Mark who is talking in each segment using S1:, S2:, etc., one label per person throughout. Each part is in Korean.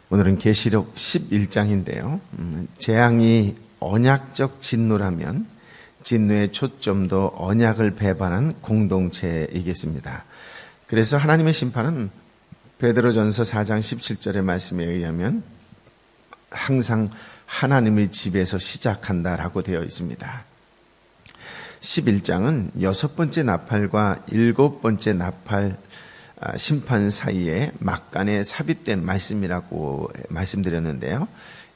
S1: 오늘은 계시록 11장인데요. 재앙이 언약적 진노라면 진노의 초점도 언약을 배반한 공동체이겠습니다. 그래서 하나님의 심판은 베드로전서 4장 17절의 말씀에 의하면 항상 하나님의 집에서 시작한다라고 되어 있습니다. 11장은 6번째 나팔과 7번째 나팔 심판 사이에 막간에 삽입된 말씀이라고 말씀드렸는데요.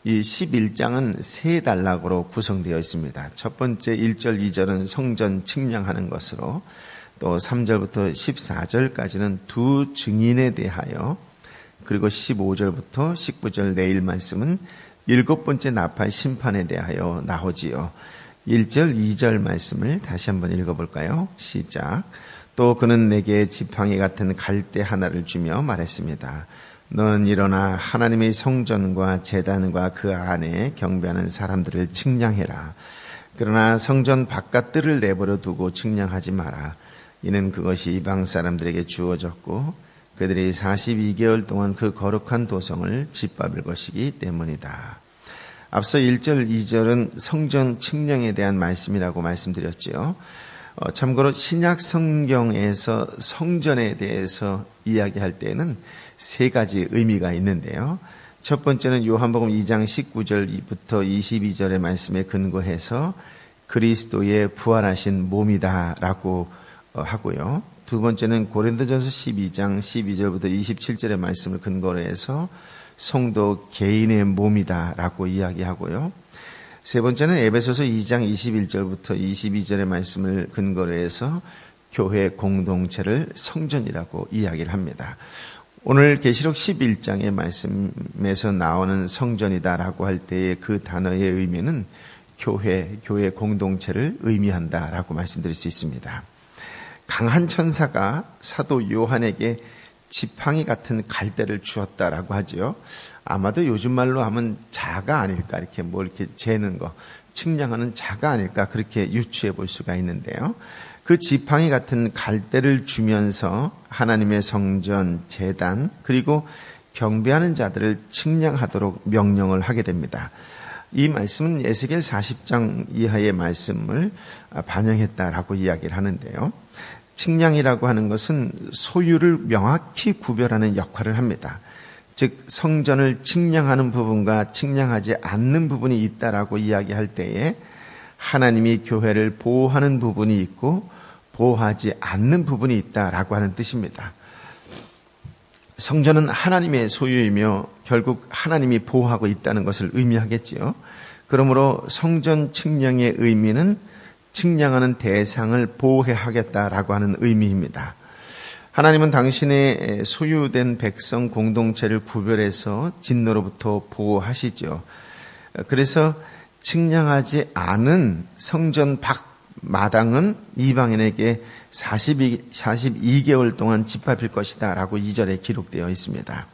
S1: 이 11장은 세 단락으로 구성되어 있습니다. 첫 번째 1절, 2절은 성전 측량하는 것으로, 또 3절부터 14절까지는 두 증인에 대하여, 그리고 15절부터 19절 내일 말씀은 7번째 나팔 심판에 대하여 나오지요. 1절, 2절 말씀을 다시 한번 읽어볼까요? 시작. 또 그는 내게 지팡이 같은 갈대 하나를 주며 말했습니다. 너는 일어나 하나님의 성전과 제단과 그 안에 경배하는 사람들을 측량해라. 그러나 성전 바깥 뜰을 내버려 두고 측량하지 마라. 이는 그것이 이방 사람들에게 주어졌고 그들이 42개월 동안 그 거룩한 도성을 짓밟을 것이기 때문이다. 앞서 1절, 2절은 성전 측량에 대한 말씀이라고 말씀드렸지요. 참고로 신약 성경에서 성전에 대해서 이야기할 때는 세 가지 의미가 있는데요. 첫 번째는 요한복음 2장 19절부터 22절의 말씀에 근거해서 그리스도의 부활하신 몸이다라고 하고요. 두 번째는 고린도전서 12장 12절부터 27절의 말씀을 근거로 해서 성도 개인의 몸이다라고 이야기하고요. 세 번째는 에베소서 2장 21절부터 22절의 말씀을 근거로 해서 교회 공동체를 성전이라고 이야기를 합니다. 오늘 계시록 11장의 말씀에서 나오는 성전이다라고 할 때의 그 단어의 의미는 교회 공동체를 의미한다라고 말씀드릴 수 있습니다. 강한 천사가 사도 요한에게 지팡이 같은 갈대를 주었다라고 하죠. 아마도 요즘 말로 하면 자가 아닐까, 이렇게 이렇게 재는 거, 측량하는 자가 아닐까, 그렇게 유추해 볼 수가 있는데요. 그 지팡이 같은 갈대를 주면서 하나님의 성전, 제단, 그리고 경배하는 자들을 측량하도록 명령을 하게 됩니다. 이 말씀은 에스겔 40장 이하의 말씀을 반영했다라고 이야기를 하는데요. 측량이라고 하는 것은 소유를 명확히 구별하는 역할을 합니다. 즉 성전을 측량하는 부분과 측량하지 않는 부분이 있다라고 이야기할 때에 하나님이 교회를 보호하는 부분이 있고 보호하지 않는 부분이 있다라고 하는 뜻입니다. 성전은 하나님의 소유이며 결국 하나님이 보호하고 있다는 것을 의미하겠지요. 그러므로 성전 측량의 의미는 측량하는 대상을 보호해야 하겠다라고 하는 의미입니다. 하나님은 당신의 소유된 백성 공동체를 구별해서 진노로부터 보호하시죠. 그래서 측량하지 않은 성전 밖 마당은 이방인에게 42개월 동안 짓밟힐 것이다 라고 2절에 기록되어 있습니다.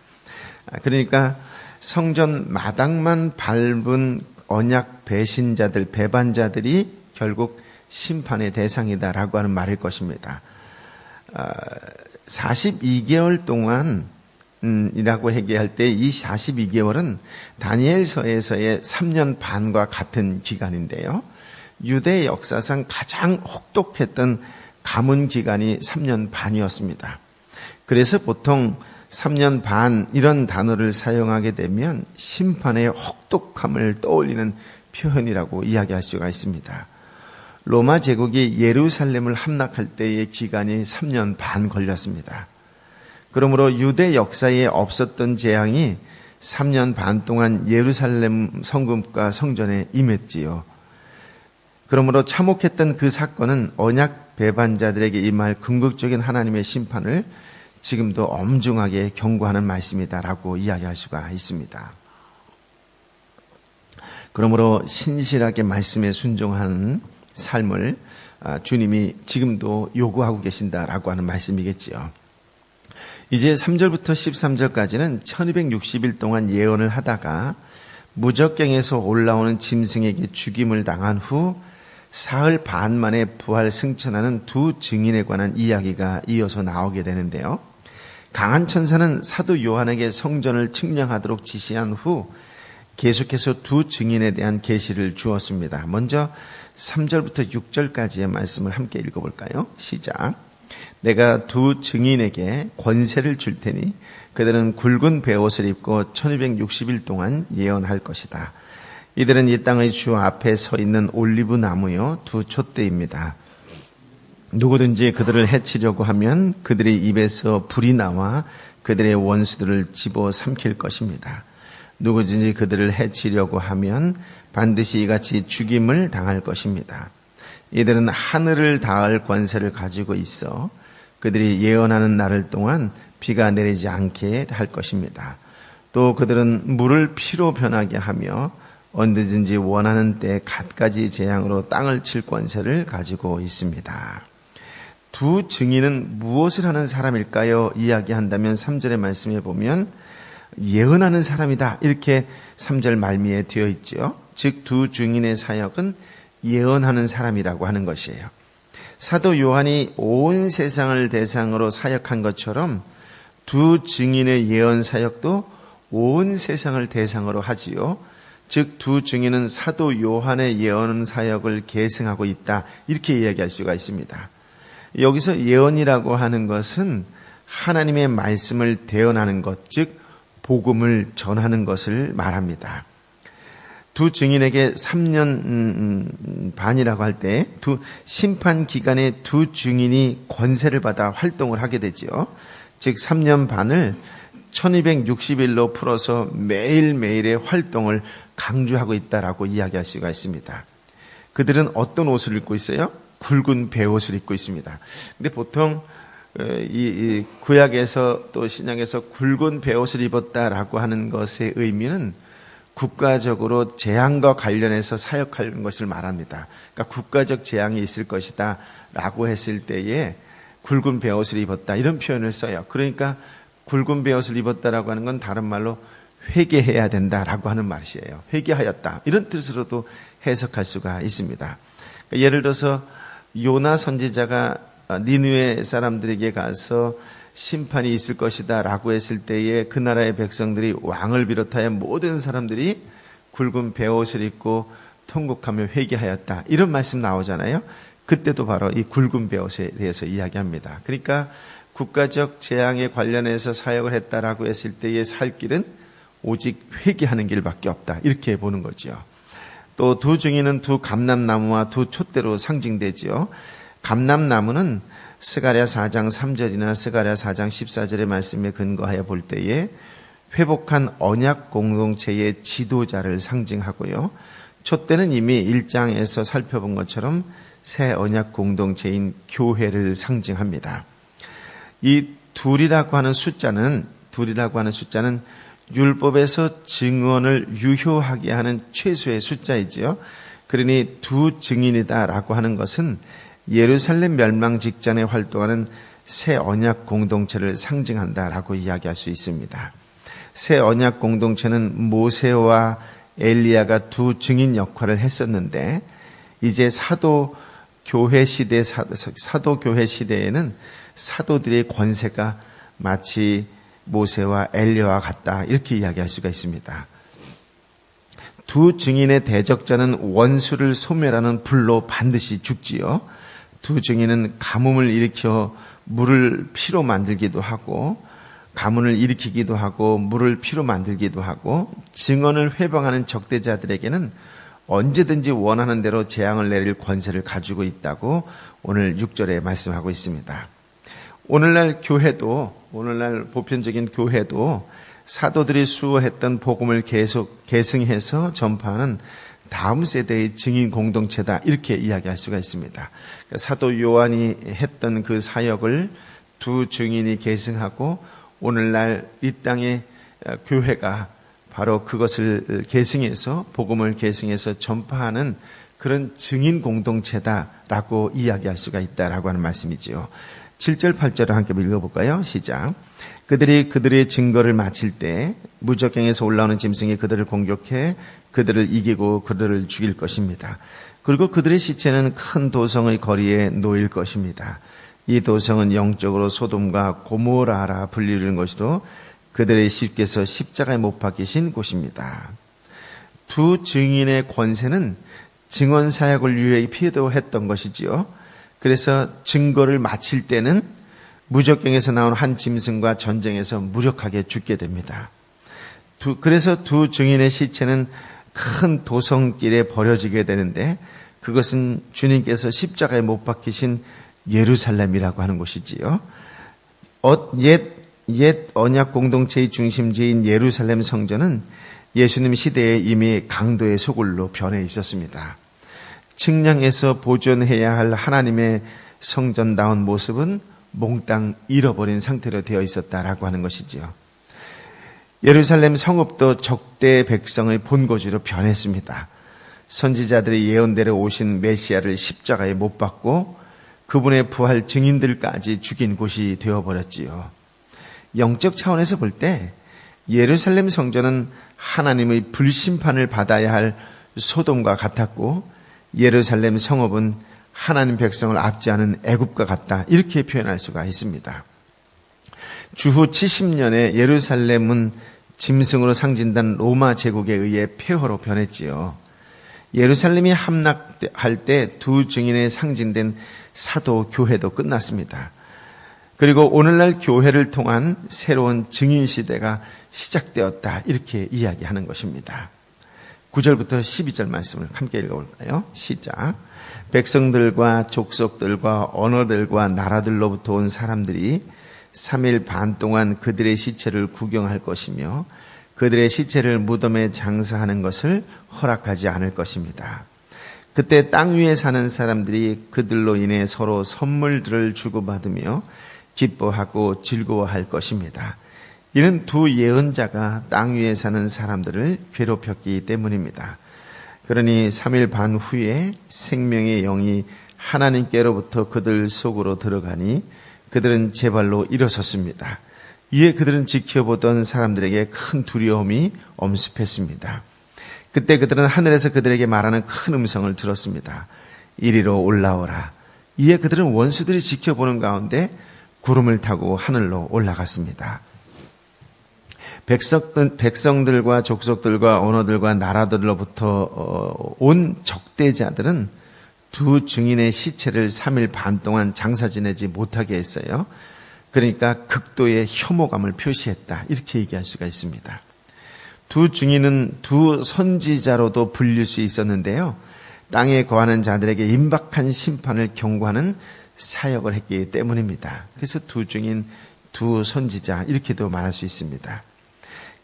S1: 그러니까 성전 마당만 밟은 언약 배신자들, 배반자들이 결국 심판의 대상이다라고 하는 말일 것입니다. 42개월 동안 이라고 얘기할 때 이 42개월은 다니엘서에서의 3년 반과 같은 기간인데요. 유대 역사상 가장 혹독했던 가문 기간이 3년 반이었습니다. 그래서 보통 3년 반 이런 단어를 사용하게 되면 심판의 혹독함을 떠올리는 표현이라고 이야기할 수가 있습니다. 로마 제국이 예루살렘을 함락할 때의 기간이 3년 반 걸렸습니다. 그러므로 유대 역사에 없었던 재앙이 3년 반 동안 예루살렘 성읍과 성전에 임했지요. 그러므로 참혹했던 그 사건은 언약 배반자들에게 임할 궁극적인 하나님의 심판을 지금도 엄중하게 경고하는 말씀이다라고 이야기할 수가 있습니다. 그러므로 신실하게 말씀에 순종하는 삶을 주님이 지금도 요구하고 계신다라고 하는 말씀이겠지요. 이제 3절부터 13절까지는 1260일 동안 예언을 하다가 무적갱에서 올라오는 짐승에게 죽임을 당한 후 사흘 반 만에 부활 승천하는 두 증인에 관한 이야기가 이어서 나오게 되는데요. 강한 천사는 사도 요한에게 성전을 측량하도록 지시한 후 계속해서 두 증인에 대한 계시를 주었습니다. 먼저 3절부터 6절까지의 말씀을 함께 읽어볼까요? 시작. 내가 두 증인에게 권세를 줄 테니 그들은 굵은 베옷을 입고 1260일 동안 예언할 것이다. 이들은 이 땅의 주 앞에 서 있는 올리브 나무요 두 촛대입니다. 누구든지 그들을 해치려고 하면 그들의 입에서 불이 나와 그들의 원수들을 집어삼킬 것입니다. 누구든지 그들을 해치려고 하면 반드시 이같이 죽임을 당할 것입니다. 이들은 하늘을 닿을 권세를 가지고 있어 그들이 예언하는 날을 동안 비가 내리지 않게 할 것입니다. 또 그들은 물을 피로 변하게 하며 언제든지 원하는 때 갖가지 재앙으로 땅을 칠 권세를 가지고 있습니다. 두 증인은 무엇을 하는 사람일까요? 이야기한다면 3절의 말씀에 보면 예언하는 사람이다. 이렇게 3절 말미에 되어 있죠. 즉 두 증인의 사역은 예언하는 사람이라고 하는 것이에요. 사도 요한이 온 세상을 대상으로 사역한 것처럼 두 증인의 예언 사역도 온 세상을 대상으로 하지요. 즉 두 증인은 사도 요한의 예언 사역을 계승하고 있다. 이렇게 이야기할 수가 있습니다. 여기서 예언이라고 하는 것은 하나님의 말씀을 대언하는 것, 즉 복음을 전하는 것을 말합니다. 두 증인에게 3년 반이라고 할 때 두 심판 기간에 두 증인이 권세를 받아 활동을 하게 되죠. 즉 3년 반을 1260일로 풀어서 매일매일의 활동을 강조하고 있다라고 이야기할 수가 있습니다. 그들은 어떤 옷을 입고 있어요? 굵은 베옷을 입고 있습니다. 근데 보통 이 구약에서 또 신약에서 굵은 베옷을 입었다라고 하는 것의 의미는 국가적으로 재앙과 관련해서 사역하는 것을 말합니다. 그러니까 국가적 재앙이 있을 것이다 라고 했을 때에 굵은 베옷을 입었다 이런 표현을 써요. 그러니까 굵은 베옷을 입었다라고 하는 건 다른 말로 회개해야 된다라고 하는 말이에요. 회개하였다 이런 뜻으로도 해석할 수가 있습니다. 그러니까 예를 들어서 요나 선지자가 니느웨 사람들에게 가서 심판이 있을 것이다 라고 했을 때에 그 나라의 백성들이 왕을 비롯하여 모든 사람들이 굵은 베옷을 입고 통곡하며 회개하였다 이런 말씀 나오잖아요. 그때도 바로 이 굵은 베옷에 대해서 이야기합니다. 그러니까 국가적 재앙에 관련해서 사역을 했다라고 했을 때의 살 길은 오직 회개하는 길밖에 없다 이렇게 보는 거죠. 또 두 증인은 두 감람나무와 두 촛대로 상징되지요. 감람나무는 스가랴 4장 3절이나 스가랴 4장 14절의 말씀에 근거하여 볼 때에 회복한 언약 공동체의 지도자를 상징하고요. 촛대는 이미 1장에서 살펴본 것처럼 새 언약 공동체인 교회를 상징합니다. 이 둘이라고 하는 숫자는 율법에서 증언을 유효하게 하는 최소의 숫자이지요. 그러니 두 증인이다라고 하는 것은 예루살렘 멸망 직전에 활동하는 새 언약 공동체를 상징한다라고 이야기할 수 있습니다. 새 언약 공동체는 모세와 엘리야가 두 증인 역할을 했었는데 이제 사도교회 시대에는 사도들의 권세가 마치 모세와 엘리야와 같다 이렇게 이야기할 수가 있습니다. 두 증인의 대적자는 원수를 소멸하는 불로 반드시 죽지요. 두 증인은 가뭄을 일으켜 물을 피로 만들기도 하고 가뭄을 일으키기도 하고 물을 피로 만들기도 하고 증언을 회방하는 적대자들에게는 언제든지 원하는 대로 재앙을 내릴 권세를 가지고 있다고 오늘 6절에 말씀하고 있습니다. 오늘날 보편적인 교회도 사도들이 수호했던 복음을 계속 계승해서 전파하는 다음 세대의 증인 공동체다 이렇게 이야기할 수가 있습니다. 사도 요한이 했던 그 사역을 두 증인이 계승하고 오늘날 이 땅의 교회가 바로 그것을 계승해서 복음을 계승해서 전파하는 그런 증인 공동체다라고 이야기할 수가 있다라고 하는 말씀이지요. 7절 8절을 함께 읽어볼까요? 시작. 그들이 그들의 증거를 마칠 때 무적경에서 올라오는 짐승이 그들을 공격해 그들을 이기고 그들을 죽일 것입니다. 그리고 그들의 시체는 큰 도성의 거리에 놓일 것입니다. 이 도성은 영적으로 소돔과 고모라라 불리는 것이도 그들의 주께서 십자가에 못 박히신 곳입니다. 두 증인의 권세는 증언 사역을 위해 필요했던 것이지요. 그래서 증거를 마칠 때는 무적경에서 나온 한 짐승과 전쟁에서 무력하게 죽게 됩니다. 그래서 두 증인의 시체는 큰 도성길에 버려지게 되는데 그것은 주님께서 십자가에 못 박히신 예루살렘이라고 하는 곳이지요. 옛 언약 공동체의 중심지인 예루살렘 성전은 예수님 시대에 이미 강도의 소굴로 변해 있었습니다. 측량해서 보존해야 할 하나님의 성전다운 모습은 몽땅 잃어버린 상태로 되어 있었다라고 하는 것이지요. 예루살렘 성읍도 적대 백성의 본거지로 변했습니다. 선지자들의 예언대로 오신 메시아를 십자가에 못 박고 그분의 부활 증인들까지 죽인 곳이 되어버렸지요. 영적 차원에서 볼 때 예루살렘 성전은 하나님의 불심판을 받아야 할 소돔과 같았고 예루살렘 성읍은 하나님 백성을 압제하는 애굽과 같다, 이렇게 표현할 수가 있습니다. 주후 70년에 예루살렘은 짐승으로 상징된 로마 제국에 의해 폐허로 변했지요. 예루살렘이 함락할 때 두 증인의 상징된 사도 교회도 끝났습니다. 그리고 오늘날 교회를 통한 새로운 증인 시대가 시작되었다, 이렇게 이야기하는 것입니다. 9절부터 12절 말씀을 함께 읽어볼까요? 시작. 백성들과 족속들과 언어들과 나라들로부터 온 사람들이 3일 반 동안 그들의 시체를 구경할 것이며 그들의 시체를 무덤에 장사하는 것을 허락하지 않을 것입니다. 그때 땅 위에 사는 사람들이 그들로 인해 서로 선물들을 주고받으며 기뻐하고 즐거워할 것입니다. 이는 두 예언자가 땅 위에 사는 사람들을 괴롭혔기 때문입니다. 그러니 3일 반 후에 생명의 영이 하나님께로부터 그들 속으로 들어가니 그들은 제 발로 일어섰습니다. 이에 그들은 지켜보던 사람들에게 큰 두려움이 엄습했습니다. 그때 그들은 하늘에서 그들에게 말하는 큰 음성을 들었습니다. 이리로 올라오라. 이에 그들은 원수들이 지켜보는 가운데 구름을 타고 하늘로 올라갔습니다. 백성들과 족속들과 언어들과 나라들로부터 온 적대자들은 두 증인의 시체를 3일 반 동안 장사 지내지 못하게 했어요. 그러니까 극도의 혐오감을 표시했다, 이렇게 얘기할 수가 있습니다. 두 증인은 두 선지자로도 불릴 수 있었는데요. 땅에 거하는 자들에게 임박한 심판을 경고하는 사역을 했기 때문입니다. 그래서 두 증인, 두 선지자, 이렇게도 말할 수 있습니다.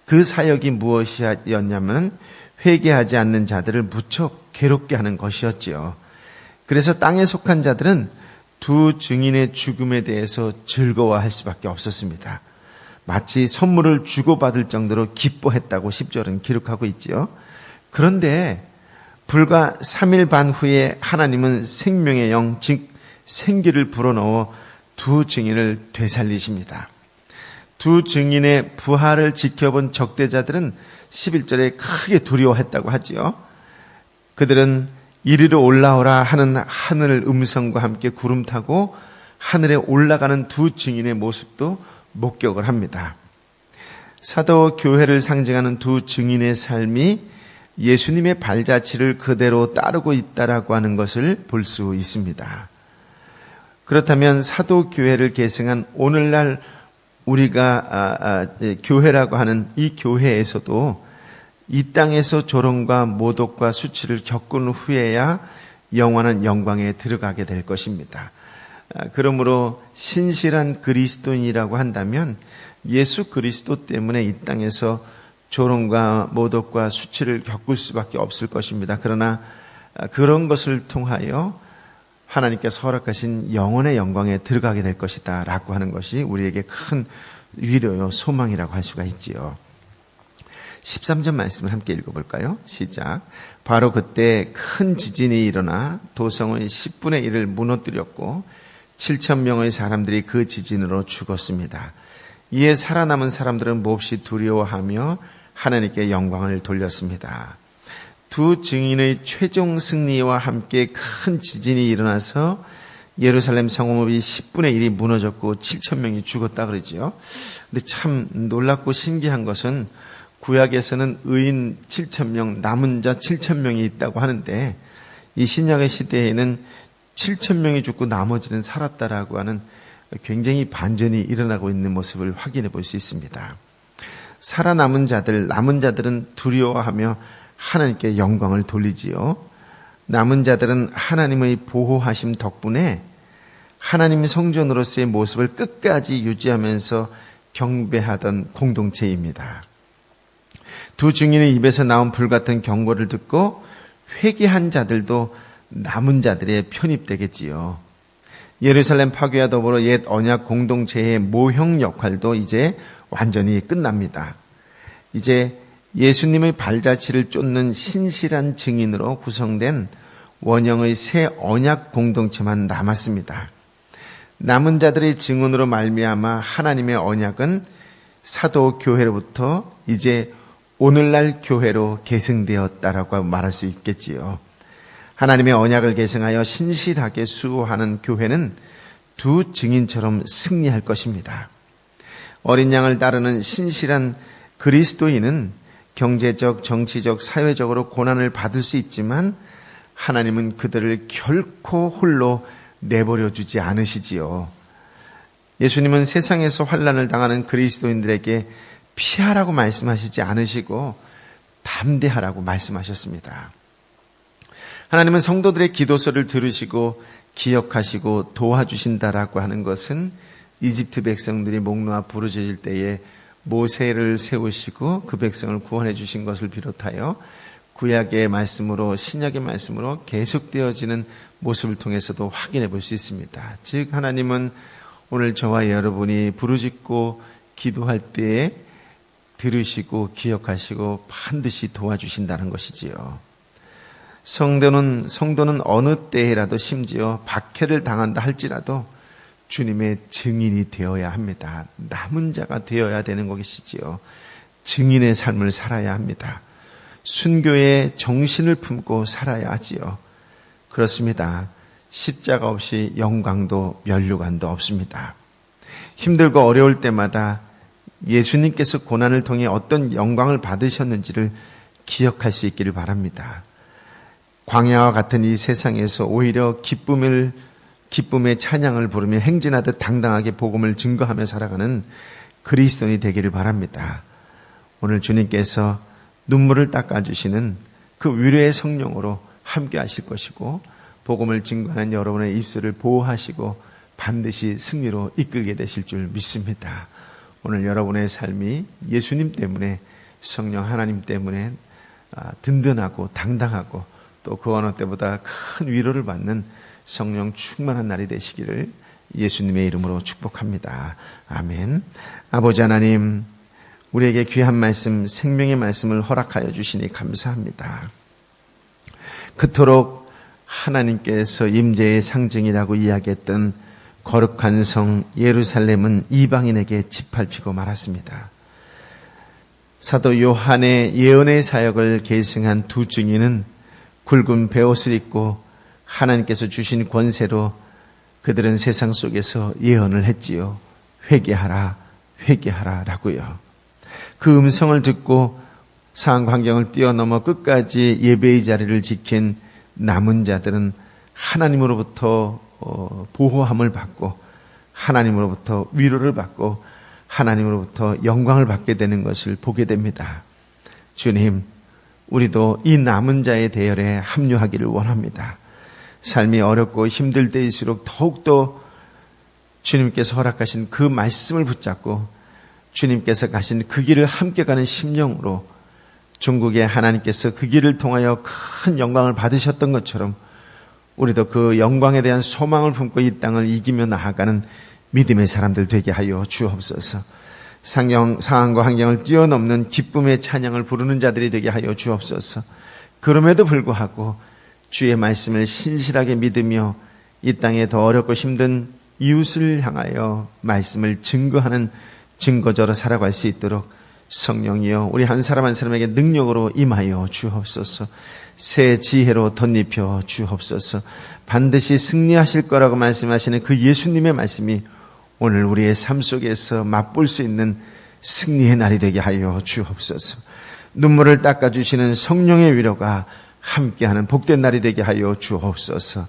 S1: 그 사역이 무엇이었냐면 회개하지 않는 자들을 무척 괴롭게 하는 것이었지요. 그래서 땅에 속한 자들은 두 증인의 죽음에 대해서 즐거워할 수밖에 없었습니다. 마치 선물을 주고받을 정도로 기뻐했다고 10절은 기록하고 있지요. 그런데 불과 3일 반 후에 하나님은 생명의 영, 즉 생기를 불어넣어 두 증인을 되살리십니다. 두 증인의 부활을 지켜본 적대자들은 11절에 크게 두려워했다고 하지요. 그들은 이리로 올라오라 하는 하늘 음성과 함께 구름 타고 하늘에 올라가는 두 증인의 모습도 목격을 합니다. 사도 교회를 상징하는 두 증인의 삶이 예수님의 발자취를 그대로 따르고 있다라고 하는 것을 볼 수 있습니다. 그렇다면 사도 교회를 계승한 오늘날 우리가 교회라고 하는 이 교회에서도 이 땅에서 조롱과 모독과 수치를 겪은 후에야 영원한 영광에 들어가게 될 것입니다. 그러므로 신실한 그리스도인이라고 한다면 예수 그리스도 때문에 이 땅에서 조롱과 모독과 수치를 겪을 수밖에 없을 것입니다. 그러나 그런 것을 통하여 하나님께서 허락하신 영원의 영광에 들어가게 될 것이다 라고 하는 것이 우리에게 큰 위로요, 소망이라고 할 수가 있지요. 13절 말씀을 함께 읽어볼까요? 시작. 바로 그때 큰 지진이 일어나 도성의 10분의 1을 무너뜨렸고 7,000명의 사람들이 그 지진으로 죽었습니다. 이에 살아남은 사람들은 몹시 두려워하며 하나님께 영광을 돌렸습니다. 두 증인의 최종 승리와 함께 큰 지진이 일어나서 예루살렘 성읍이 10분의 1이 무너졌고 7천 명이 죽었다 그러지요. 근데 참 놀랍고 신기한 것은 구약에서는 의인 7천 명, 남은 자 7천 명이 있다고 하는데 이 신약의 시대에는 7천 명이 죽고 나머지는 살았다라고 하는 굉장히 반전이 일어나고 있는 모습을 확인해 볼 수 있습니다. 살아남은 자들, 남은 자들은 두려워하며 하나님께 영광을 돌리지요. 남은 자들은 하나님의 보호하심 덕분에 하나님의 성전으로서의 모습을 끝까지 유지하면서 경배하던 공동체입니다. 두 증인의 입에서 나온 불같은 경고를 듣고 회개한 자들도 남은 자들에 편입되겠지요. 예루살렘 파괴와 더불어 옛 언약 공동체의 모형 역할도 이제 완전히 끝납니다. 이제 예수님의 발자취를 쫓는 신실한 증인으로 구성된 원형의 새 언약 공동체만 남았습니다. 남은 자들의 증언으로 말미암아 하나님의 언약은 사도 교회로부터 이제 오늘날 교회로 계승되었다라고 말할 수 있겠지요. 하나님의 언약을 계승하여 신실하게 수호하는 교회는 두 증인처럼 승리할 것입니다. 어린 양을 따르는 신실한 그리스도인은 경제적, 정치적, 사회적으로 고난을 받을 수 있지만 하나님은 그들을 결코 홀로 내버려 두지 않으시지요. 예수님은 세상에서 환난을 당하는 그리스도인들에게 피하라고 말씀하시지 않으시고 담대하라고 말씀하셨습니다. 하나님은 성도들의 기도소를 들으시고 기억하시고 도와주신다라고 하는 것은 이집트 백성들이 목 놓아 부르짖을 때에 모세를 세우시고 그 백성을 구원해 주신 것을 비롯하여 구약의 말씀으로 신약의 말씀으로 계속되어지는 모습을 통해서도 확인해 볼 수 있습니다. 즉 하나님은 오늘 저와 여러분이 부르짖고 기도할 때에 들으시고 기억하시고 반드시 도와주신다는 것이지요. 성도는 어느 때에라도 심지어 박해를 당한다 할지라도 주님의 증인이 되어야 합니다. 남은 자가 되어야 되는 것이지요. 증인의 삶을 살아야 합니다. 순교의 정신을 품고 살아야 하지요. 그렇습니다. 십자가 없이 영광도 면류관도 없습니다. 힘들고 어려울 때마다 예수님께서 고난을 통해 어떤 영광을 받으셨는지를 기억할 수 있기를 바랍니다. 광야와 같은 이 세상에서 오히려 기쁨의 찬양을 부르며 행진하듯 당당하게 복음을 증거하며 살아가는 그리스도인이 되기를 바랍니다. 오늘 주님께서 눈물을 닦아주시는 그 위로의 성령으로 함께 하실 것이고 복음을 증거하는 여러분의 입술을 보호하시고 반드시 승리로 이끌게 되실 줄 믿습니다. 오늘 여러분의 삶이 예수님 때문에 성령 하나님 때문에 든든하고 당당하고 또 그 어느 때보다 큰 위로를 받는 성령 충만한 날이 되시기를 예수님의 이름으로 축복합니다. 아멘. 아버지 하나님, 우리에게 귀한 말씀, 생명의 말씀을 허락하여 주시니 감사합니다. 그토록 하나님께서 임재의 상징이라고 이야기했던 거룩한 성 예루살렘은 이방인에게 짓밟히고 말았습니다. 사도 요한의 예언의 사역을 계승한 두 증인은 굵은 베옷을 입고 하나님께서 주신 권세로 그들은 세상 속에서 예언을 했지요. 회개하라, 회개하라 라고요. 그 음성을 듣고 상황 환경을 뛰어넘어 끝까지 예배의 자리를 지킨 남은 자들은 하나님으로부터 보호함을 받고 하나님으로부터 위로를 받고 하나님으로부터 영광을 받게 되는 것을 보게 됩니다. 주님, 우리도 이 남은 자의 대열에 합류하기를 원합니다. 삶이 어렵고 힘들 때일수록 더욱더 주님께서 허락하신 그 말씀을 붙잡고 주님께서 가신 그 길을 함께 가는 심령으로 중국의 하나님께서 그 길을 통하여 큰 영광을 받으셨던 것처럼 우리도 그 영광에 대한 소망을 품고 이 땅을 이기며 나아가는 믿음의 사람들 되게 하여 주옵소서. 상황과 환경을 뛰어넘는 기쁨의 찬양을 부르는 자들이 되게 하여 주옵소서. 그럼에도 불구하고 주의 말씀을 신실하게 믿으며 이 땅에 더 어렵고 힘든 이웃을 향하여 말씀을 증거하는 증거자로 살아갈 수 있도록 성령이여 우리 한 사람 한 사람에게 능력으로 임하여 주옵소서. 새 지혜로 덧입혀 주옵소서. 반드시 승리하실 거라고 말씀하시는 그 예수님의 말씀이 오늘 우리의 삶 속에서 맛볼 수 있는 승리의 날이 되게 하여 주옵소서. 눈물을 닦아주시는 성령의 위로가 함께하는 복된 날이 되게 하여 주옵소서.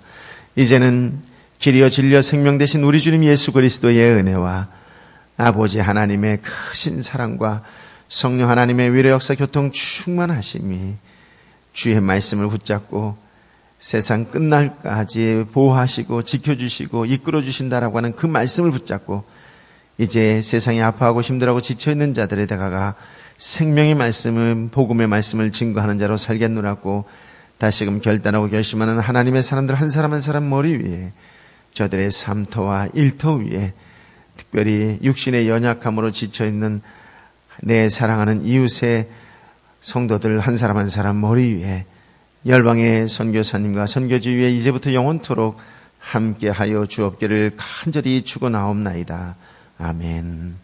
S1: 이제는 길이요 진리요 생명 되신 우리 주님 예수 그리스도의 은혜와 아버지 하나님의 크신 사랑과 성령 하나님의 위로 역사 교통 충만하심이 주의 말씀을 붙잡고 세상 끝날까지 보호하시고 지켜주시고 이끌어주신다라고 하는 그 말씀을 붙잡고 이제 세상이 아파하고 힘들어하고 지쳐있는 자들에 다가가 생명의 말씀을 복음의 말씀을 증거하는 자로 살겠노라고 다시금 결단하고 결심하는 하나님의 사람들 한 사람 한 사람 머리 위에 저들의 삶터와 일터 위에 특별히 육신의 연약함으로 지쳐있는 내 사랑하는 이웃의 성도들 한 사람 한 사람 머리 위에 열방의 선교사님과 선교지 위에 이제부터 영원토록 함께하여 주옵기를 간절히 축원하옵나이다. 아멘.